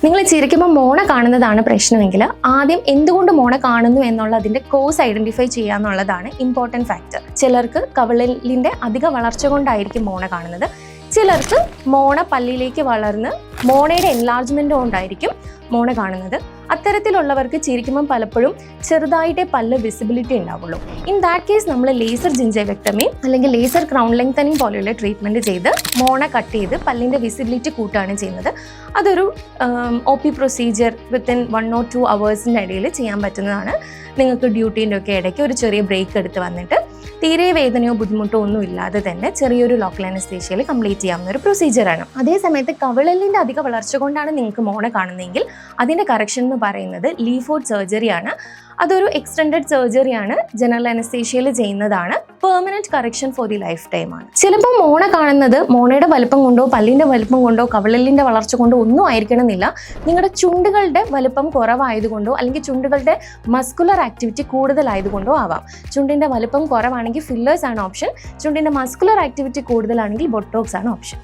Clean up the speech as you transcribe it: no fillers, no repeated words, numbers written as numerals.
നിങ്ങൾ ചിരിക്കുമ്പോൾ മോണ കാണുന്നതാണ് പ്രശ്നമെങ്കിൽ ആദ്യം എന്തുകൊണ്ട് മോണ കാണുന്നു എന്നുള്ളതിൻ്റെ കോസ് ഐഡൻറ്റിഫൈ ചെയ്യുക എന്നുള്ളതാണ് ഇമ്പോർട്ടൻറ്റ് ഫാക്ടർ. ചിലർക്ക് കവിളിൻ്റെ അധിക വളർച്ച കൊണ്ടായിരിക്കും മോണ കാണുന്നത്, ചിലർക്ക് മോണ പല്ലിലേക്ക് വളർന്ന് മോണയുടെ എൻലാർജ്മെൻ്റ് കൊണ്ടായിരിക്കും മോണ കാണുന്നത്. അത്തരത്തിലുള്ളവർക്ക് ചിരിക്കുമ്പം പലപ്പോഴും ചെറുതായിട്ടേ പല്ല് വിസിബിലിറ്റി ഉണ്ടാവുള്ളൂ. ഇൻ ദാറ്റ് കേസ് നമ്മൾ ലേസർ ജിഞ്ചൈവെക്ടമി അല്ലെങ്കിൽ ലേസർ ക്രൗൺ ലെങ്തനിങ് പോലെയുള്ള ട്രീറ്റ്മെൻറ്റ് ചെയ്ത് മോണ കട്ട് ചെയ്ത് പല്ലിൻ്റെ വിസിബിലിറ്റി കൂട്ടുകയാണ് ചെയ്യുന്നത്. അതൊരു OP procedure within 1 or 2 hours ഇടയിൽ ചെയ്യാൻ പറ്റുന്നതാണ്. നിങ്ങൾക്ക് ഡ്യൂട്ടീൻ്റെ ഒക്കെ ഇടയ്ക്ക് ഒരു ചെറിയ ബ്രേക്ക് എടുത്ത് വന്നിട്ട് തീരെ വേദനയോ ബുദ്ധിമുട്ടോ ഒന്നും ഇല്ലാതെ തന്നെ ചെറിയൊരു ലോക്കൽ അനസ്തേഷ്യയിൽ കംപ്ലീറ്റ് ചെയ്യാവുന്ന ഒരു പ്രൊസീജിയറാണ്. അതേസമയത്ത് കവിളലിൻ്റെ അധിക വളർച്ച കൊണ്ടാണ് നിങ്ങൾക്ക് മോണ കാണുന്നതെങ്കിൽ അതിൻ്റെ കറക്ഷൻ എന്ന് പറയുന്നത് ലീഫോർഡ് സർജറിയാണ്. അതൊരു എക്സ്റ്റെൻഡഡ് സർജറിയാണ്, ജനറൽ അനസ്തേഷ്യയിൽ ചെയ്യുന്നതാണ്. Permanent correction for the life time ആണ്. ചിലപ്പോൾ മോണ കാണുന്നത് മോണയുടെ വലുപ്പം കൊണ്ടോ പല്ലിൻ്റെ വലുപ്പം കൊണ്ടോ കവിളലിൻ്റെ വളർച്ച കൊണ്ടോ ഒന്നും ആയിരിക്കണമെന്നില്ല. നിങ്ങളുടെ ചുണ്ടുകളുടെ വലുപ്പം കുറവായതുകൊണ്ടോ അല്ലെങ്കിൽ ചുണ്ടുകളുടെ മസ്കുലർ ആക്ടിവിറ്റി കൂടുതലായതുകൊണ്ടോ ആവാം. ചുണ്ടിൻ്റെ വലുപ്പം കുറവാണെങ്കിൽ ഫില്ലേഴ്സ് ആണ് ഓപ്ഷൻ, ചുണ്ടിൻ്റെ മസ്കുലർ ആക്ടിവിറ്റി കൂടുതലാണെങ്കിൽ ബൊട്ടോക്സ് ആണ് ഓപ്ഷൻ.